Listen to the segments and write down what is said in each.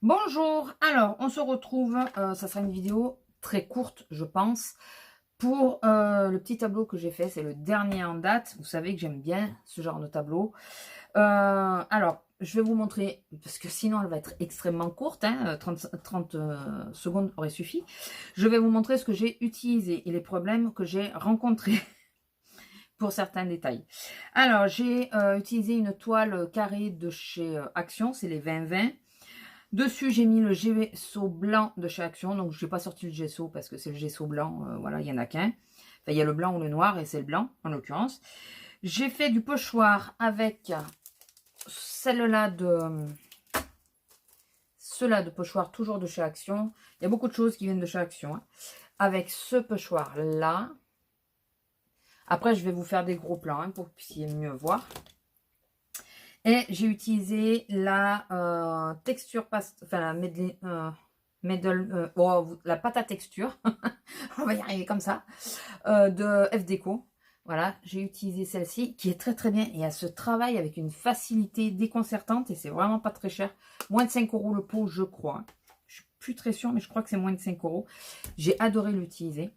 Bonjour, alors on se retrouve, ça sera une vidéo très courte je pense, pour le petit tableau que j'ai fait, c'est le dernier en date. Vous savez que j'aime bien ce genre de tableau. Alors, je vais vous montrer, parce que sinon elle va être extrêmement courte, hein, 30 secondes aurait suffi. Je vais vous montrer ce que j'ai utilisé et les problèmes que j'ai rencontrés pour certains détails. Alors, j'ai utilisé une toile carrée de chez Action, c'est les 20-20. Dessus, j'ai mis le gesso blanc de chez Action. Donc, je n'ai pas sorti le gesso parce que c'est le gesso blanc. Voilà, il n'y en a qu'un. Enfin, il y a le blanc ou le noir et c'est le blanc, en l'occurrence. J'ai fait du pochoir avec celle-là de... Ceux-là de pochoir, toujours de chez Action. Il y a beaucoup de choses qui viennent de chez Action. Hein. Avec ce pochoir-là. Après, je vais vous faire des gros plans hein, pour que vous puissiez mieux voir. Et j'ai utilisé la texture, enfin la la pâte à texture, on va y arriver comme ça, de F Déco. Voilà, j'ai utilisé celle-ci qui est très très bien et elle se travaille avec une facilité déconcertante et c'est vraiment pas très cher. Moins de 5 € le pot, je crois. Je suis plus très sûre, mais je crois que c'est moins de 5 €. J'ai adoré l'utiliser.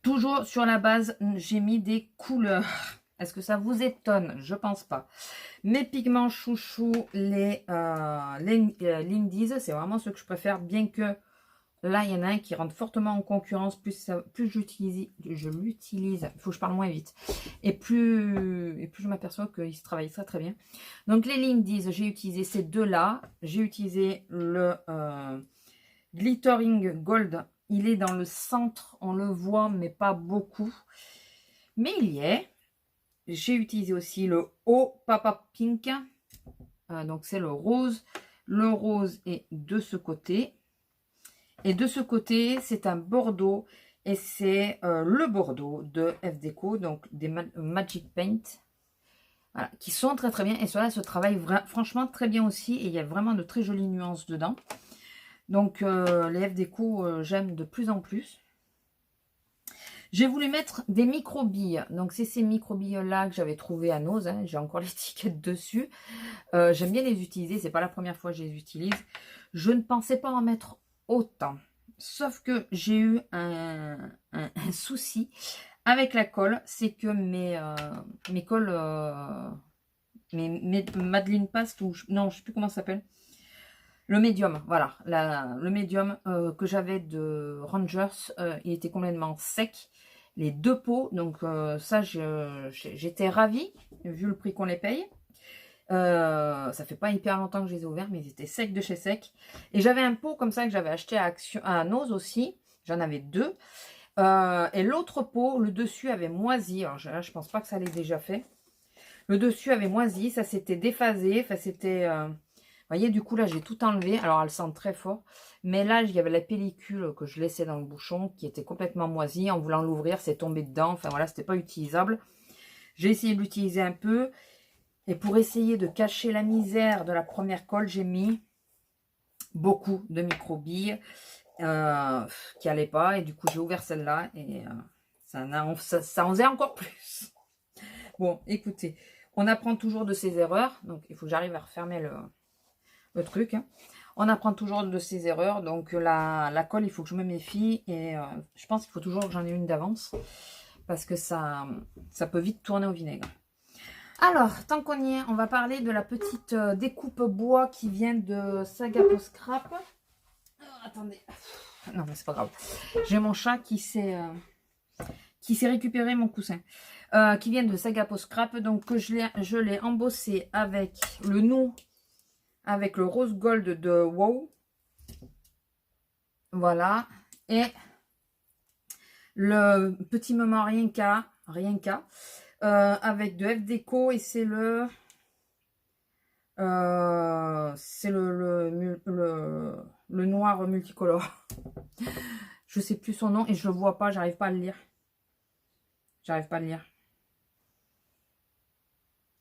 Toujours sur la base, j'ai mis des couleurs. Est-ce que ça vous étonne? Je pense pas. Mes pigments chouchou, les Lindy's, c'est vraiment ce que je préfère, bien que là, il y en a un qui rentre fortement en concurrence. Plus je l'utilise, il faut que je parle moins vite. Et plus je m'aperçois qu'il se travaille très très bien. Donc les Lindy's, j'ai utilisé ces deux-là. J'ai utilisé le Glittering Gold. Il est dans le centre, on le voit, mais pas beaucoup. Mais il y est. J'ai utilisé aussi le Oh Papa Pink. Donc c'est le rose. Le rose est de ce côté. Et de ce côté, c'est un bordeaux. Et c'est le bordeaux de F Déco. Donc des Magic Paint. Voilà, qui sont très très bien. Et cela se travaille franchement très bien aussi. Et il y a vraiment de très jolies nuances dedans. Donc les F Déco, j'aime de plus en plus. J'ai voulu mettre des micro-billes. Donc, c'est ces micro-billes-là que j'avais trouvé à Nose. Hein. J'ai encore l'étiquette dessus. J'aime bien les utiliser. C'est pas la première fois que je les utilise. Je ne pensais pas en mettre autant. Sauf que j'ai eu un souci avec la colle. C'est que mes colles... mes Madeleine Paste ou... Non, je sais plus comment ça s'appelle. Le médium, voilà. Le médium que j'avais de Rangers, il était complètement sec. Les deux pots, donc ça, j'étais ravie, vu le prix qu'on les paye. Ça fait pas hyper longtemps que je les ai ouverts, mais ils étaient secs de chez sec. Et j'avais un pot comme ça que j'avais acheté à Nose aussi. J'en avais deux. Et l'autre pot, le dessus avait moisi. Alors là, je pense pas que ça l'ait déjà fait. Le dessus avait moisi, ça s'était déphasé. Enfin, c'était... Vous voyez, du coup, là, j'ai tout enlevé. Alors, elle sent très fort. Mais là, il y avait la pellicule que je laissais dans le bouchon qui était complètement moisie. En voulant l'ouvrir, c'est tombé dedans. Enfin, voilà, c'était pas utilisable. J'ai essayé de l'utiliser un peu. Et pour essayer de cacher la misère de la première colle, j'ai mis beaucoup de micro-billes qui n'allaient pas. Et du coup, j'ai ouvert celle-là et ça en faisait encore plus. Bon, écoutez, on apprend toujours de ses erreurs. Donc, il faut que j'arrive à refermer le truc. Hein. On apprend toujours de ses erreurs. Donc, la colle, il faut que je me méfie. Et je pense qu'il faut toujours que j'en ai une d'avance. Parce que ça peut vite tourner au vinaigre. Alors, tant qu'on y est, on va parler de la petite découpe bois qui vient de Sagapo Scrap. Oh, attendez. Non, mais c'est pas grave. J'ai mon chat qui s'est récupéré mon coussin. Qui vient de Sagapo Scrap. Donc, je l'ai embossé avec le nou, avec le rose gold de WoW. Voilà. Et le petit moment rien qu'à. Avec de F Déco et c'est le noir multicolore. Je sais plus son nom et je le vois pas, j'arrive pas à le lire. J'arrive pas à le lire.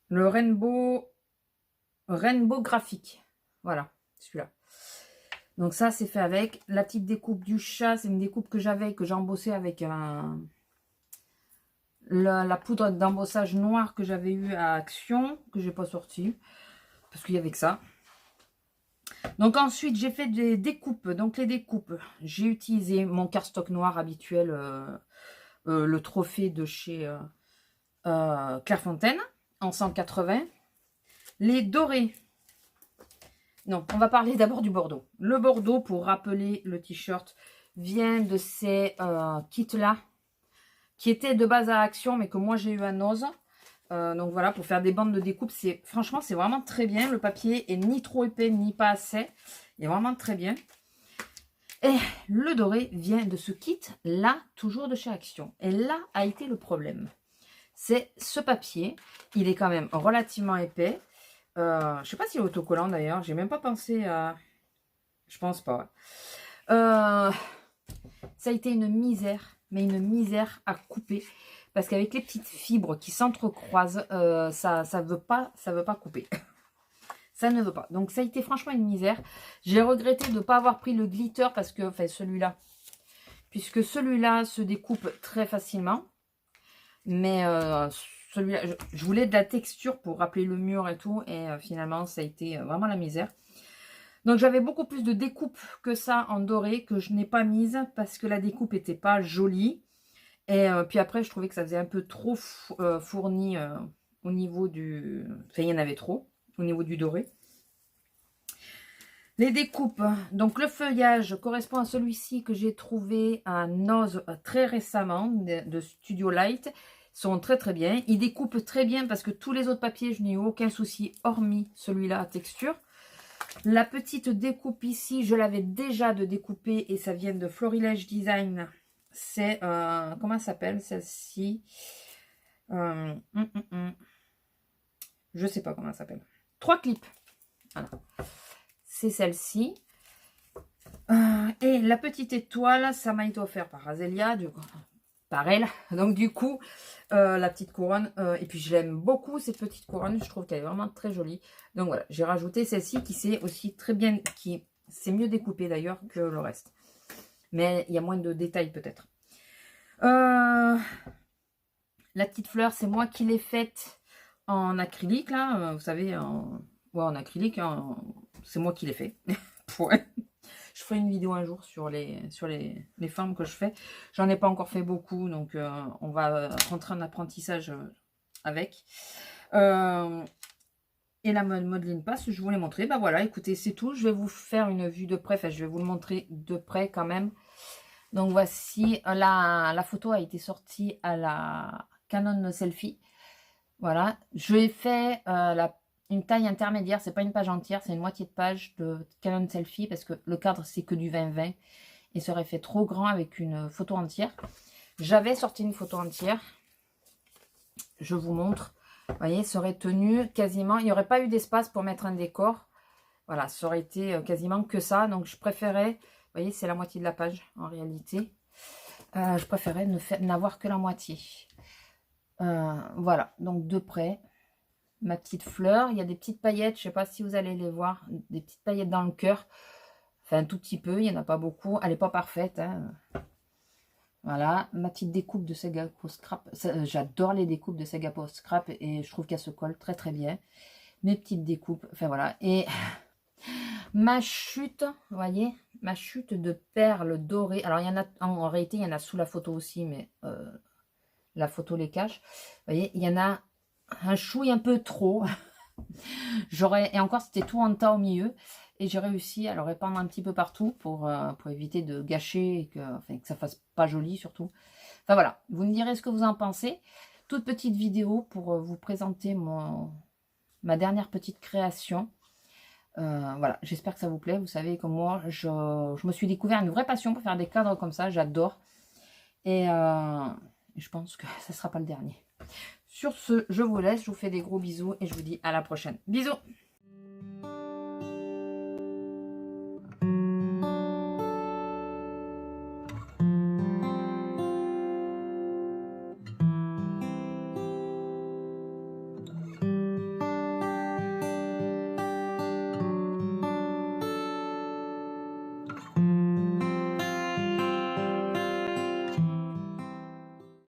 Le Rainbow graphique. Voilà, celui-là. Donc ça, c'est fait avec. La petite découpe du chat, c'est une découpe que j'avais, que j'ai embossée avec la poudre d'embossage noir que j'avais eu à Action, que j'ai pas sorti, parce qu'il y avait que ça. Donc ensuite, j'ai fait des découpes. Donc les découpes, j'ai utilisé mon cardstock noir habituel, le trophée de chez Clairefontaine, en 180. Les dorés. Non, on va parler d'abord du bordeaux. Le bordeaux, pour rappeler le t-shirt, vient de ces kits-là, qui étaient de base à Action, mais que moi j'ai eu à Noz. Donc voilà, pour faire des bandes de découpe, franchement, c'est vraiment très bien. Le papier est ni trop épais, ni pas assez. Il est vraiment très bien. Et le doré vient de ce kit-là, toujours de chez Action. Et là a été le problème. C'est ce papier. Il est quand même relativement épais. Je ne sais pas s'il est autocollant d'ailleurs. J'ai même pas pensé à... Je pense pas. Ça a été une misère, mais une misère à couper. Parce qu'avec les petites fibres qui s'entrecroisent, ça veut pas couper. Ça ne veut pas. Donc ça a été franchement une misère. J'ai regretté de ne pas avoir pris le glitter parce que, enfin celui-là, puisque celui-là se découpe très facilement. Mais celui-là, je voulais de la texture pour rappeler le mur et tout. Et finalement, ça a été vraiment la misère. Donc j'avais beaucoup plus de découpe que ça en doré que je n'ai pas mise parce que la découpe n'était pas jolie. Et puis après, je trouvais que ça faisait un peu trop fourni au niveau du... Enfin, il y en avait trop au niveau du doré. Les découpes. Donc, le feuillage correspond à celui-ci que j'ai trouvé à Noz très récemment, de Studio Light. Ils sont très très bien. Ils découpent très bien parce que tous les autres papiers, je n'ai eu aucun souci, hormis celui-là à texture. La petite découpe ici, je l'avais déjà de découper et ça vient de Florilège Design. C'est, comment ça s'appelle celle-ci? Je sais pas comment ça s'appelle. 3 clips. Voilà. C'est celle-ci. Et la petite étoile, ça m'a été offert par Azelia, par elle. Donc du coup, la petite couronne. Et puis je l'aime beaucoup cette petite couronne. Je trouve qu'elle est vraiment très jolie. Donc voilà, j'ai rajouté celle-ci qui s'est aussi très bien, qui c'est mieux découpée d'ailleurs que le reste. Mais il y a moins de détails peut-être. La petite fleur, c'est moi qui l'ai faite en acrylique là. Vous savez, en acrylique. C'est moi qui l'ai fait. Ouais. Je ferai une vidéo un jour sur les formes que je fais. J'en ai pas encore fait beaucoup, donc on va rentrer en apprentissage avec. Et la modeline passe, je vous l'ai montré. Bah voilà, écoutez, c'est tout. Je vais vous faire une vue de près. Enfin, je vais vous le montrer de près quand même. Donc voici, la photo a été sortie à la Canon Selfie. Voilà, je vais faire une taille intermédiaire, c'est pas une page entière, c'est une moitié de page de Canon Selfie parce que le cadre c'est que du 20-20 et ça aurait fait trop grand avec une photo entière. J'avais sorti une photo entière, je vous montre, vous voyez, ça aurait tenu quasiment, il n'y aurait pas eu d'espace pour mettre un décor, voilà, ça aurait été quasiment que ça, donc je préférais, vous voyez, c'est la moitié de la page en réalité, je préférais n'avoir que la moitié. Voilà, donc de près. Ma petite fleur, il y a des petites paillettes, je ne sais pas si vous allez les voir, des petites paillettes dans le cœur, enfin un tout petit peu, il n'y en a pas beaucoup, elle n'est pas parfaite, hein. Voilà, ma petite découpe de Segapo Scrap, j'adore les découpes de Segapo Scrap et je trouve qu'elles se collent très très bien, mes petites découpes, enfin voilà, et ma chute, vous voyez, ma chute de perles dorées, alors il y en a, en réalité il y en a sous la photo aussi, mais la photo les cache, vous voyez, il y en a un chouille un peu trop. Et encore c'était tout en tas au milieu et j'ai réussi à le répandre un petit peu partout pour éviter de gâcher et que ça fasse pas joli surtout. Enfin voilà, vous me direz ce que vous en pensez. Toute petite vidéo pour vous présenter ma dernière petite création. Voilà, j'espère que ça vous plaît. Vous savez que moi je me suis découvert une vraie passion pour faire des cadres comme ça, j'adore et je pense que ce ne sera pas le dernier. Sur ce, je vous laisse, je vous fais des gros bisous et je vous dis à la prochaine. Bisous!